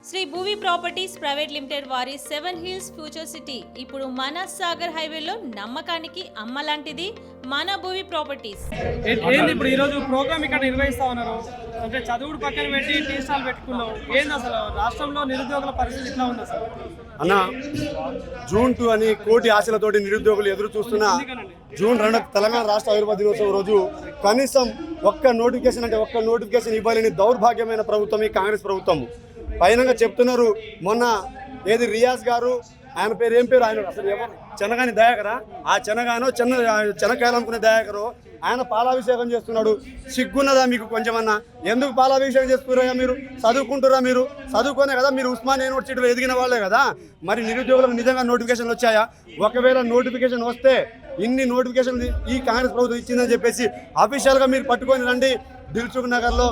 Shri Bhuvi properties private limited వారి 7 hills future city ఇప్పుడు మన సాగర్ హైవేలో నమ్మకానికి అమ్మ లాంటిది మన భూవి ప్రాపర్టీస్. ఏంది ఇప్పుడు ఈరోజు ప్రోగ్రామ్ ఇక్కడ నిర్వహిస్తా ఉన్నారు అంటే చదువుడు పక్కన పెట్టి టీ స్టాల్ పెట్టుకున్నాం. ఏంది అసలు రాష్ట్రంలో నిరుద్యోగుల పరిస్థితి ఎట్లా ఉంది అసలు? అన్న జూన్ 2 అని కోటి ఆశలతోటి నిరుద్యోగులు ఎదురు చూస్తున్న జూన్ 2 తెలంగాణ రాష్ట్ర ఆవిర్భావ దినోత్సవం రోజు కనీసం ఒక్క నోటిఫికేషన్ ఇవ్వాలని దౌర్భాగ్యమైన ప్రభుత్వం ఈ కాంగ్రెస్ ప్రభుత్వం. పైనంగా చెప్తున్నారు. మొన్న ఏది రియాజ్ గారు, ఆయన పేరు ఏం పేరు, ఆయన అసలు ఎవరు, చెనగాని దయాకరా, ఆ చెనకాయలు అనుకునే దయాకరు, ఆయన పాలాభిషేకం చేస్తున్నాడు. సిగ్గున్నదా మీకు కొంచెమన్నా? ఎందుకు పాలాభిషేకం చేస్తున్నారా? మీరు చదువుకుంటురా? మీరు చదువుకోనే కదా, మీరు ఉస్మానియా యూనివర్సిటీలో ఎదిగిన వాళ్ళే కదా. మరి నిరుద్యోగులకు నిజంగా నోటిఫికేషన్లు వచ్చాయా? ఒకవేళ నోటిఫికేషన్ వస్తే ఇన్ని నోటిఫికేషన్లు ఈ కాంగ్రెస్ ప్రభుత్వం ఇచ్చిందని చెప్పేసి అఫీషియల్గా మీరు పట్టుకొని రండి. దిల్సుఖ్ నగర్లో,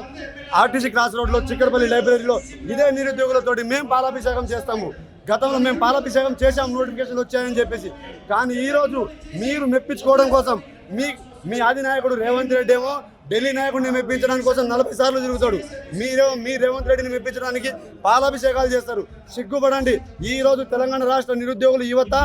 ఆర్టీసీ క్రాస్ రోడ్లో, చిక్కడపల్లి లైబ్రరీలో ఇదే నిరుద్యోగులతోటి మేము పాలాభిషేకం చేస్తాము. గతంలో మేము పాలాభిషేకం చేశాం నోటిఫికేషన్లు వచ్చాయని చెప్పేసి. కానీ ఈరోజు మీరు మెప్పించుకోవడం కోసం మీ అధినాయకుడు రేవంత్ రెడ్డి ఏమో ఢిల్లీ నాయకుడిని మెప్పించడానికి కోసం 40 సార్లు తిరుగుతాడు. మీ రేవంత్ రెడ్డిని మెప్పించడానికి పాలాభిషేకాలు చేస్తారు. సిగ్గుపడండి. ఈరోజు తెలంగాణ రాష్ట్ర నిరుద్యోగులు యువత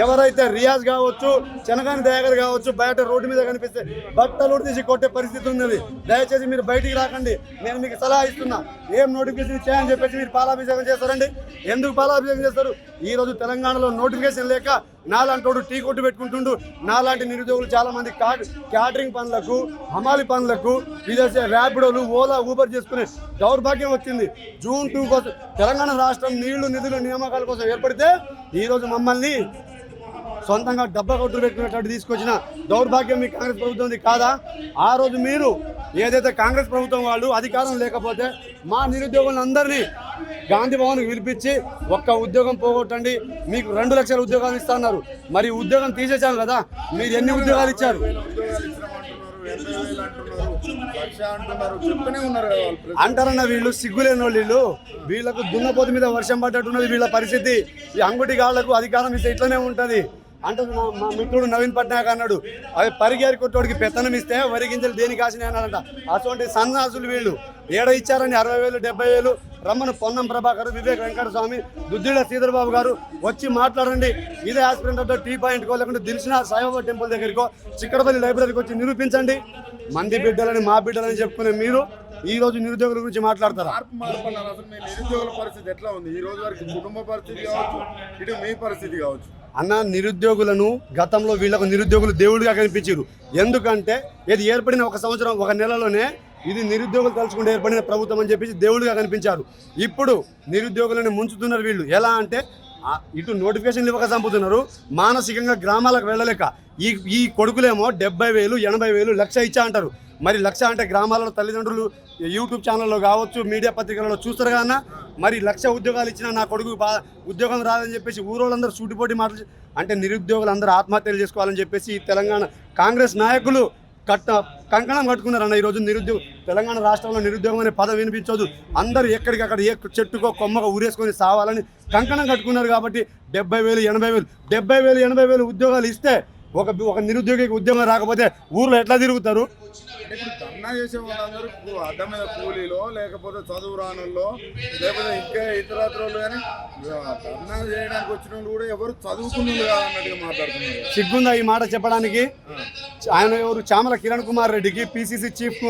ఎవరైతే రియాజ్ కావచ్చు, చెనగాని దయాకర్ కావచ్చు, బయట రోడ్డు మీద కనిపిస్తే బట్టలు తీసి కొట్టే పరిస్థితి ఉన్నది. దయచేసి మీరు బయటికి రాకండి. నేను మీకు సలహా ఇస్తున్నా. ఏం నోటిఫికేషన్ ఇచ్చాయని చెప్పేసి మీరు పాలాభిషేకం చేస్తారండి? ఎందుకు పాలాభిషేకం చేస్తారు? ఈరోజు తెలంగాణలో నోటిఫికేషన్ లేక నాలాంటి టీ కొట్టు పెట్టుకుంటుండు. నాలాంటి నిరుద్యోగులు చాలా మంది క్యాటరింగ్ పనులకు, హమాలి పనులకు, విదేశీ ర్యాపిడోలు, ఓలా, ఊబర్ చేసుకునే దౌర్భాగ్యం వచ్చింది. జూన్ 2 కోసం తెలంగాణ రాష్ట్రం నీళ్లు, నిధులు, నియామకాల కోసం ఏర్పడితే ఈరోజు మమ్మల్ని సొంతంగా డబ్బా కొట్టులు పెట్టుకునేటట్టు తీసుకొచ్చిన దౌర్భాగ్యం మీ కాంగ్రెస్ ప్రభుత్వం కాదా? ఆ రోజు మీరు ఏదైతే కాంగ్రెస్ ప్రభుత్వం వాళ్ళు అధికారం లేకపోతే మా నిరుద్యోగులందరినీ గాంధీ భవన్కి పిలిపించి ఒక్క ఉద్యోగం పోగొట్టండి, మీకు 2 లక్షల ఉద్యోగాలు ఇస్తున్నారు. మరి ఉద్యోగం తీసేసాం కదా, మీరు ఎన్ని ఉద్యోగాలు ఇచ్చారు? అంటారన్న వీళ్ళు సిగ్గులేని వాళ్ళు. వీళ్ళకు దున్నపోతు మీద వర్షం పడ్డట్టున్నది వీళ్ళ పరిస్థితి. ఈ అంగుటి గాళ్లకు అధికారం ఇస్తే ఇట్లనే ఉంటుంది. అంటే మా మిత్రుడు నవీన్ పట్నాయక్ అన్నాడు, అవి పరిగేరి కొట్టోడికి పెత్తనం ఇస్తే వరి గింజలు దేనికి ఆశనే అన్నాడంట. అటువంటి సన్నాసులు వీళ్ళు. ఏడ ఇచ్చారని 60,000, 70,000 రమ్మను పొన్నం ప్రభాకర్, వివేక్ వెంకటస్వామి, దుద్దిళ్ళ శ్రీధర్బాబు గారు వచ్చి మాట్లాడండి. ఇదే ఆస్పిరెంట్ అంటే టీ పాయింట్కో, లేకుంటే దిల్సుఖ్నగర్ సాయిబాబా టెంపుల్ దగ్గరికో, చిక్కడపల్లి లైబ్రరీకి వచ్చి నిరూపించండి. మంది బిడ్డలని, మా బిడ్డలని చెప్పుకునే మీరు ఈ రోజు నిరుద్యోగుల గురించి మాట్లాడతారా? నిరుద్యోగుల పరిస్థితి ఎట్లా ఉంది ఈ రోజు వరకు? కుటుంబ పరిస్థితి కావచ్చు, ఇటు మీ పరిస్థితి కావచ్చు. అన్న, నిరుద్యోగులను గతంలో వీళ్ళకు నిరుద్యోగులు దేవుడిగా కనిపించారు. ఎందుకంటే ఇది ఏర్పడిన 1 సంవత్సరం 1 నెలలోనే ఇది నిరుద్యోగులు తలుచుకుంటే ఏర్పడిన ప్రభుత్వం అని చెప్పేసి దేవుడిగా కనిపించారు. ఇప్పుడు నిరుద్యోగులను ముంచుతున్నారు వీళ్ళు. ఎలా అంటే ఇటు నోటిఫికేషన్లు ఇవ్వక చంపుతున్నారు, మానసికంగా గ్రామాలకు వెళ్ళలేక. ఈ కొడుకులేమో 70,000, 80,000, 1,00,000 ఇచ్చా అంటారు. మరి 1,00,000 అంటే గ్రామాలలో తల్లిదండ్రులు యూట్యూబ్ ఛానల్లో కావచ్చు, మీడియా పత్రికలలో చూస్తారు కన్నా. మరి 1,00,000 ఉద్యోగాలు ఇచ్చినా నా కొడుకు ఉద్యోగం రాదని చెప్పేసి ఊరోళ్ళందరూ సూటిపోటీ మాటలు అంటే నిరుద్యోగులందరూ ఆత్మహత్యలు చేసుకోవాలని చెప్పేసి ఈ తెలంగాణ కాంగ్రెస్ నాయకులు కంకణం కట్టుకున్నారన్న. ఈరోజు తెలంగాణ రాష్ట్రంలో నిరుద్యోగం అనే పదం వినిపించదు. అందరూ ఎక్కడికక్కడ ఏ చెట్టుకో కొమ్మగా ఊరేసుకొని సావాలని కంకణం కట్టుకున్నారు. కాబట్టి 70,000, 80,000, 70,000, 80,000 ఉద్యోగాలు ఇస్తే ఒక నిరుద్యోగికి ఉద్యోగం రాకపోతే ఊర్లో ఎట్లా తిరుగుతారు? ధర్నా చేసే వాళ్ళందరూ అడ్డ మీద కూలీలో, లేకపోతే చదువు రానుల్లో, లేకపోతే ఇంకా ఇతరత్రులు, కానీ ధర్నా చేయడానికి వచ్చిన వాళ్ళు కూడా ఎవరు చదువుకున్న కాదన్నట్టుగా మాట్లాడుతున్నారు. సిగ్గుందా ఈ మాట చెప్పడానికి? ఆయన ఎవరు? చామల కిరణ్ కుమార్ రెడ్డికి, పిసిసి చీఫ్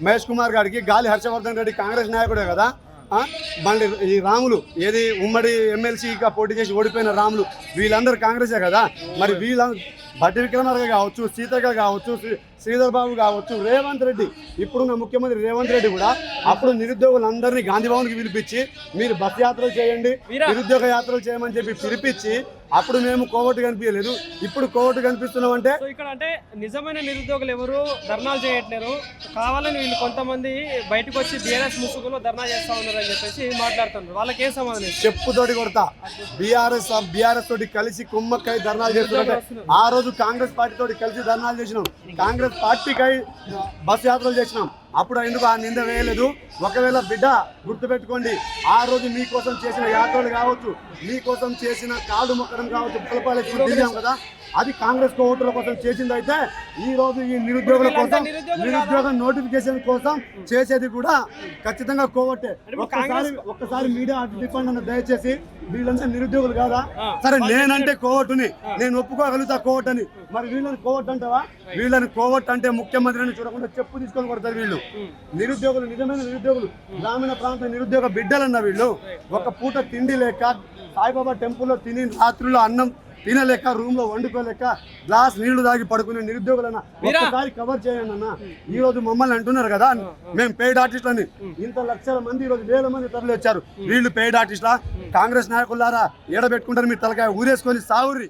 మహేష్ కుమార్ గారికి, గాలి హర్షవర్ధన్ రెడ్డి కాంగ్రెస్ నాయకుడే కదా. మళ్ళీ ఈ రాములు ఏది ఉమ్మడి ఎమ్మెల్సీగా పోటీ చేసి ఓడిపోయిన రాములు, వీళ్ళందరూ కాంగ్రెసే కదా. మరి భట్టి విక్రమార్క కావచ్చు, సీతక్క కావచ్చు, శ్రీధర్ బాబు కావచ్చు, రేవంత్ రెడ్డి, ఇప్పుడున్న ముఖ్యమంత్రి రేవంత్ రెడ్డి కూడా అప్పుడు నిరుద్యోగులందరినీ గాంధీ భవన్కి పిలిపించి మీరు బస్ యాత్రలు చేయండి, నిరుద్యోగ యాత్రలు చేయమని చెప్పి పిలిపించి అప్పుడు మేము కోవట్టు కనిపించలేదు, ఇప్పుడు కోవట్టు కనిపిస్తున్నాం. అంటే ఇక్కడ అంటే నిజమైన నిరుద్యోగులు ఎవరు ధర్నాలు చేయట్లేరు, కావాలని వీళ్ళు కొంతమంది బయటకు వచ్చి బీఆర్ఎస్ ముసుగులో ధర్నా చేస్తా ఉన్నారు అని చెప్పేసి మాట్లాడుతున్నారు. వాళ్ళకి ఏం సమాధానం? చెప్పుతోటి కొడతా. బీఆర్ఎస్ తోటి కలిసి కుమ్మక్కై ధర్నాలు చేస్తున్నారు. ఆ రోజు కాంగ్రెస్ పార్టీ తోటి కలిసి ధర్నాలు చేసినాం, కాంగ్రెస్ పార్టీకై బస్ యాత్రలు చేసినాం. అప్పుడు ఎందుకు ఆ నింద వేయలేదు? ఒకవేళ బిడ్డ గుర్తుపెట్టుకోండి, ఆ రోజు మీకోసం చేసిన యాత్రలు కావచ్చు, మీకోసం చేసిన కాళ్ళు మొక్కడం కావచ్చు, బలపాలెత్తుకుని తిరిగాం కదా, అది కాంగ్రెస్ ఓటర్ల కోసం చేసింది. అయితే ఈ రోజు ఈ నిరుద్యోగుల కోసం, నిరుద్యోగ నోటిఫికేషన్ కోసం చేసేది కూడా ఖచ్చితంగా కోవట్టే. ఒక్కసారి మీడియా డిపెండ్ అన్న, దయచేసి వీళ్ళంతా నిరుద్యోగులు కాదా? సరే, నేనంటే కోవట్టుని, నేను ఒప్పుకోగలుగుతా కోవట్ అని, మరి వీళ్ళని కోవట్ అంటావా? వీళ్ళని కోవట్ అంటే ముఖ్యమంత్రిని చూడకుండా చెప్పు తీసుకొని కొడతారు వీళ్ళు. నిరుద్యోగులు, నిజమైన నిరుద్యోగులు, గ్రామీణ ప్రాంత నిరుద్యోగ బిడ్డలన్న వీళ్ళు. ఒక పూట తిండి లేక, సాయిబాబా టెంపుల్లో తిని రాత్రుల్లో అన్నం తినలేక, రూమ్ లో వండుకోలేక, గ్లాస్ నీళ్లు తాగి పడుకునే నిరుద్యోగులన్న ఒక్కసారి కవర్ చేయండి అన్న. ఈ రోజు మమ్మల్ని అంటున్నారు కదా మేము పెయిడ్ ఆర్టిస్టులని, ఇంత లక్షల మంది, ఈ రోజు వేల మంది తరలి వచ్చారు. వీళ్ళు పెయిడ్ ఆర్టిస్టులా? కాంగ్రెస్ నాయకులారా, ఎడబెట్టుకుంటారు మీరు తలకాయ ఊరేసుకొని సావుర్రి.